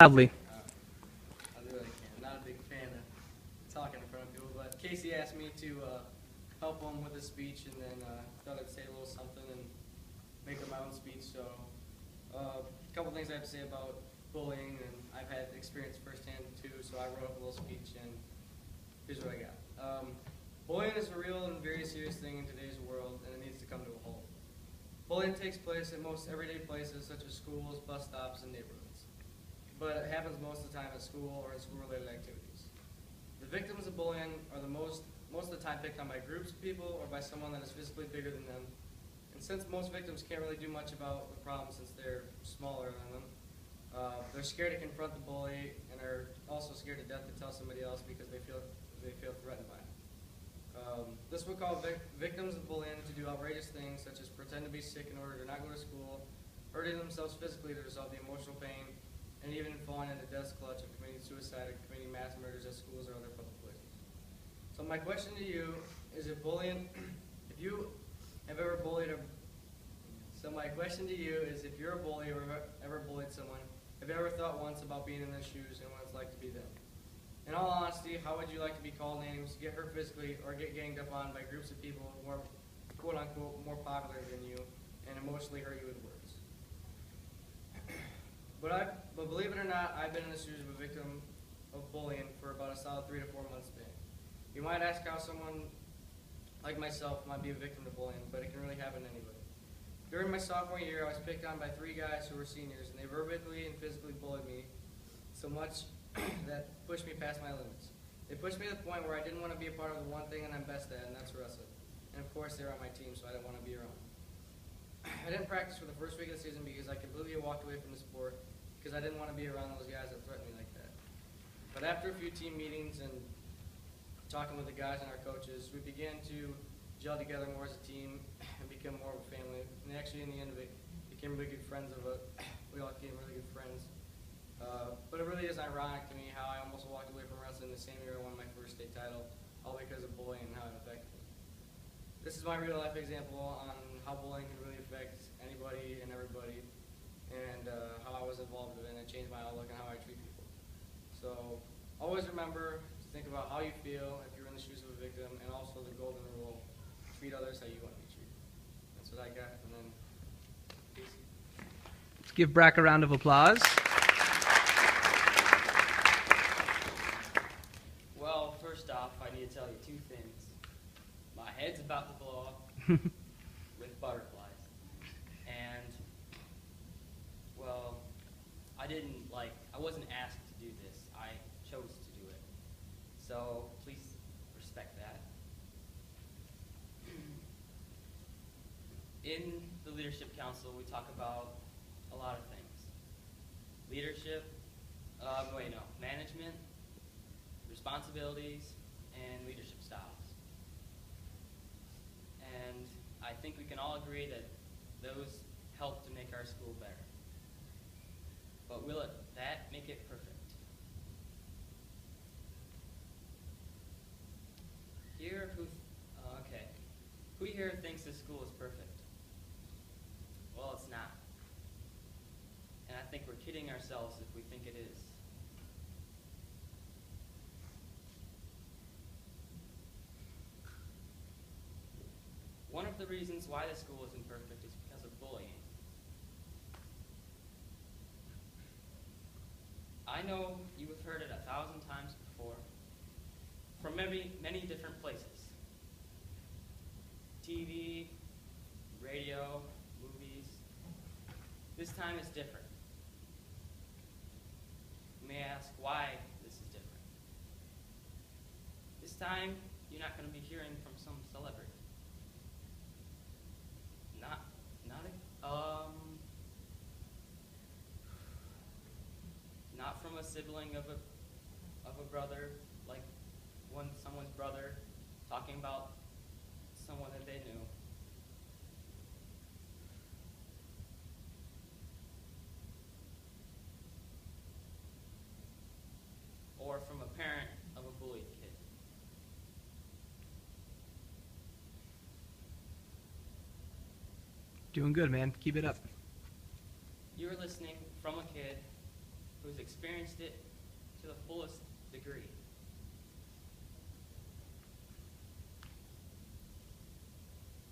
Loudly. I'll do what I can. I'm not a big fan of talking in front of people, but Casey asked me to help him with his speech, and then thought I'd say a little something and make up my own speech. So a couple things I have to say about bullying, and I've had experience firsthand too, so I wrote up a little speech, and here's what I got. Bullying is a real and very serious thing in today's world, and it needs to come to a halt. Bullying takes place in most everyday places such as schools, bus stops, and neighborhoods. But it happens most of the time at school or in school-related activities. The victims of bullying are most of the time picked on by groups of people or by someone that is physically bigger than them. And since most victims can't really do much about the problem since they're smaller than them, they're scared to confront the bully and are also scared to death to tell somebody else because they feel threatened by him. This would call victims of bullying to do outrageous things such as pretend to be sick in order to not go to school, hurting themselves physically to resolve the emotional pain, and even falling into death's clutch of committing suicide or committing mass murders at schools or other public places. So my question to you is if you have ever bullied if you're a bully or ever bullied someone, have you ever thought once about being in their shoes and what it's like to be them? In all honesty, how would you like to be called names, get hurt physically, or get ganged up on by groups of people who are quote-unquote more popular than you and emotionally hurt you with words? But believe it or not, I've been in the shoes of a victim of bullying for about a solid 3 to 4 months span. You might ask how someone like myself might be a victim to bullying, but it can really happen to anybody. During my sophomore year, I was picked on by 3 guys who were seniors, and they verbally and physically bullied me so much that pushed me past my limits. They pushed me to the point where I didn't want to be a part of the one thing that I'm best at, and that's wrestling. And of course, they were on my team, so I didn't want to be around. I didn't practice for the first week of the season because I completely walked away from the sport because I didn't want to be around those guys that threatened me like that. But after a few team meetings and talking with the guys and our coaches, we began to gel together more as a team and become more of a family. And actually, in the end of it, became really good friends we all became really good friends. But it really is ironic to me how I almost walked away from wrestling the same year I won my first state title, all because of bullying and how it affected me. This is my real life example on how bullying can really affect anybody and everybody, and how I was involved in it, and it changed my outlook on how I treat people. So always remember to think about how you feel if you're in the shoes of a victim, and also the golden rule, treat others how you want to be treated. That's what I got, and then Casey. Let's give Brack a round of applause. Well, first off, I need to tell you 2 things. My head's about to blow up with butterflies. And, well, I wasn't asked to do this. I chose to do it. So, please respect that. In the Leadership Council, we talk about a lot of things. Leadership, management, responsibilities, and leadership styles. And I think we can all agree that those help to make our school better. But will that make it perfect? Who here thinks this school is perfect? Well, it's not. And I think we're kidding ourselves if we think it is. One of the reasons why the school isn't perfect is because of bullying. I know you have heard it 1,000 times before from many different places. TV, radio, movies. This time is different. You may ask why this is different. This time, you're not going to be hearing from some celebrity. Not from a sibling of a brother, like someone's brother, talking about someone that they knew. Or from a parent of a bullied kid. Doing good, man. Keep it up. You're listening from a kid who's experienced it to the fullest degree.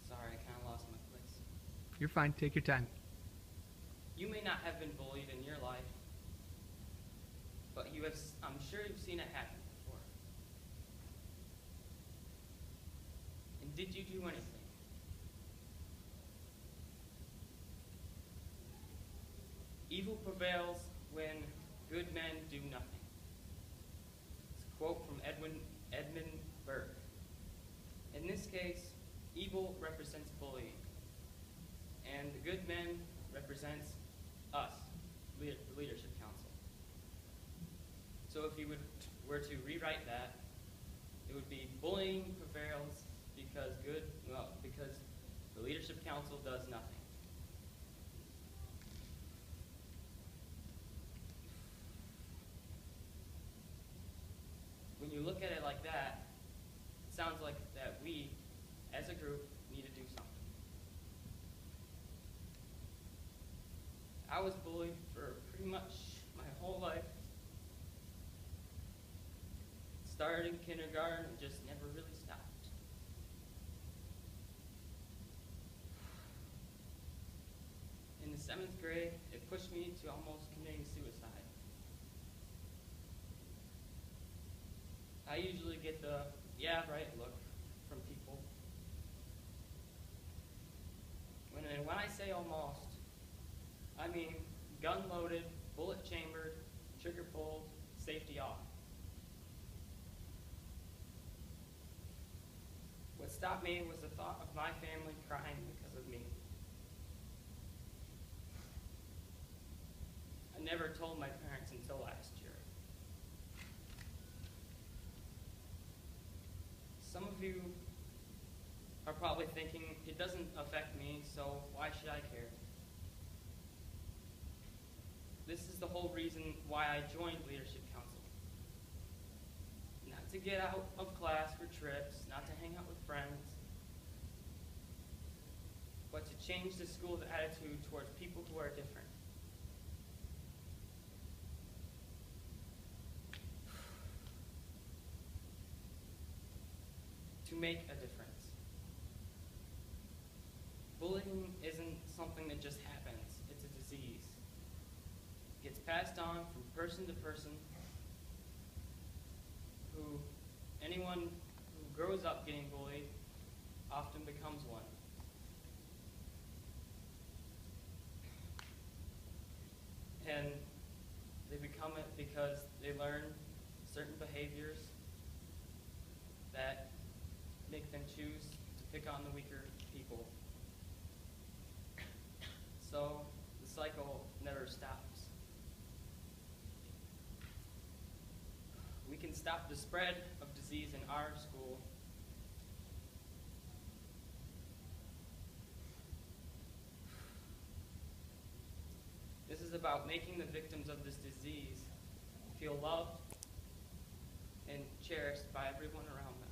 Sorry, I kind of lost my place. You're fine. Take your time. You may not have been bullied in your life, but I'm sure you've seen it happen before. And did you do anything? Evil prevails when good men do nothing. It's a quote from Edmund Burke. In this case, evil represents bullying, and the good men represents us, the Leadership Council. So if you were to rewrite that, it would be bullying prevails because the Leadership Council does nothing. When you look at it like that, it sounds like that we, as a group, need to do something. I was bullied for pretty much my whole life. Started in kindergarten and just never really stopped. In the 7th grade, it pushed me to almost committing suicide. I usually get the, yeah, right look from people. When I say almost, I mean gun loaded, bullet chambered, trigger pulled, safety off. What stopped me was the thought of my family crying because of me. I never told my parents until last year. Some of you are probably thinking, it doesn't affect me, so why should I care? This is the whole reason why I joined Leadership Council. Not to get out of class for trips, not to hang out with friends, but to change the school's attitude towards people who are different. To make a difference. Bullying isn't something that just happens, it's a disease. It gets passed on from person to person. Anyone who grows up getting bullied often becomes one. And they become it because they learn certain behaviors that make them choose to pick on the weaker people. So the cycle never stops. We can stop the spread of disease in our school. This is about making the victims of this disease feel loved and cherished by everyone around them.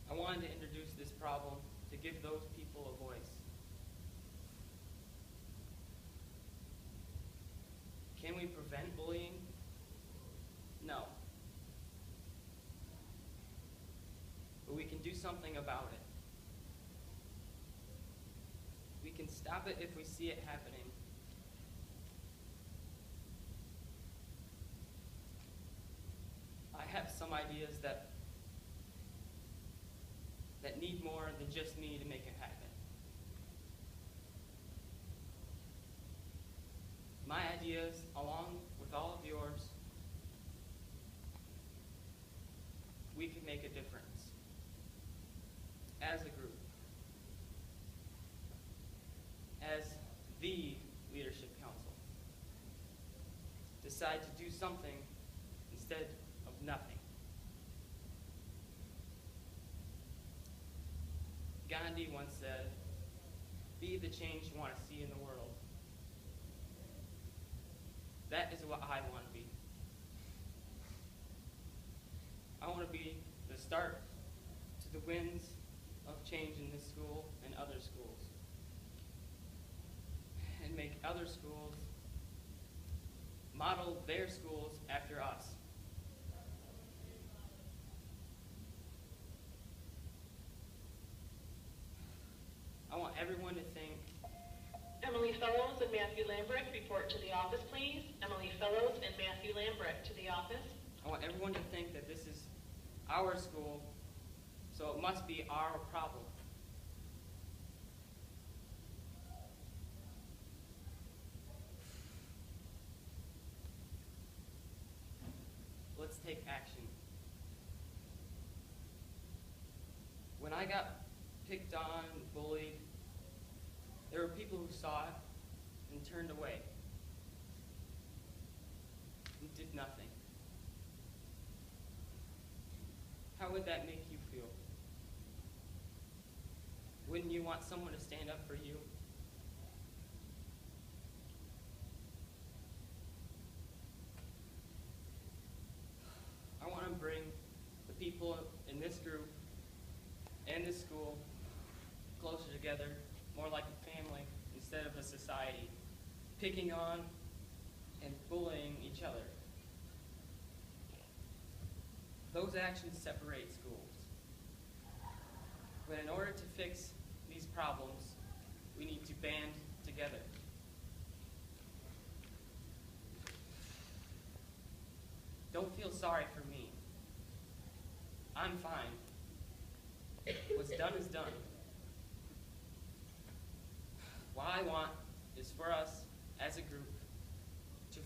I wanted to introduce this problem to give those people a voice. Can we prevent bullying? No. But we can do something about it. We can stop it if we see it happening. I have some ideas that need more than just me to make it happen. My ideas, along with all of yours, we can make a difference as a group, as the Leadership Council. Decide to do something instead of nothing. Gandhi once said, "Be the change you want to see in the world." That is what I want to be. I want to be the start to the winds of change in this school and other schools. And and make other schools model their schools after us. I want everyone to think. Emily Fellows and Matthew Lambrecht, report to the office, please. Emily Fellows and Matthew Lambrecht to the office. I want everyone to think that this is our school, so it must be our problem. Let's take action. When I got picked on, bullied, there were people who saw it and turned away and did nothing. How would that make you feel? Wouldn't you want someone to stand up for you? I want to bring the people in this group and this school closer together, more like a family instead of a society, picking on and bullying each other. Those actions separate schools. But in order to fix these problems, we need to band together. Don't feel sorry for me. I'm fine. What's done is done. What I want is for us, as a group, to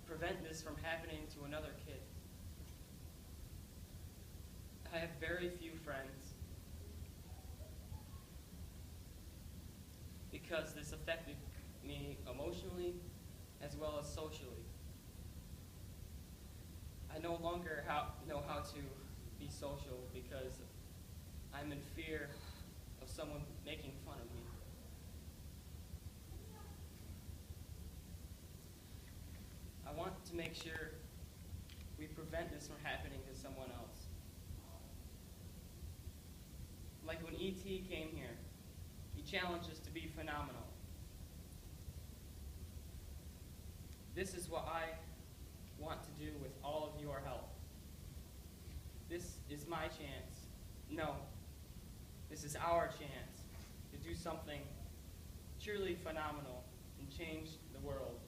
prevent this from happening to another kid. I have very few friends because this affected me emotionally as well as socially. I no longer know how to be social because I'm in fear of someone making fun of me. I want to make sure we prevent this from happening to someone else. Like when E.T. came here, he challenged us to be phenomenal. This is what I want to do with all of your help. This is my chance. No, this is our chance to do something truly phenomenal and change the world.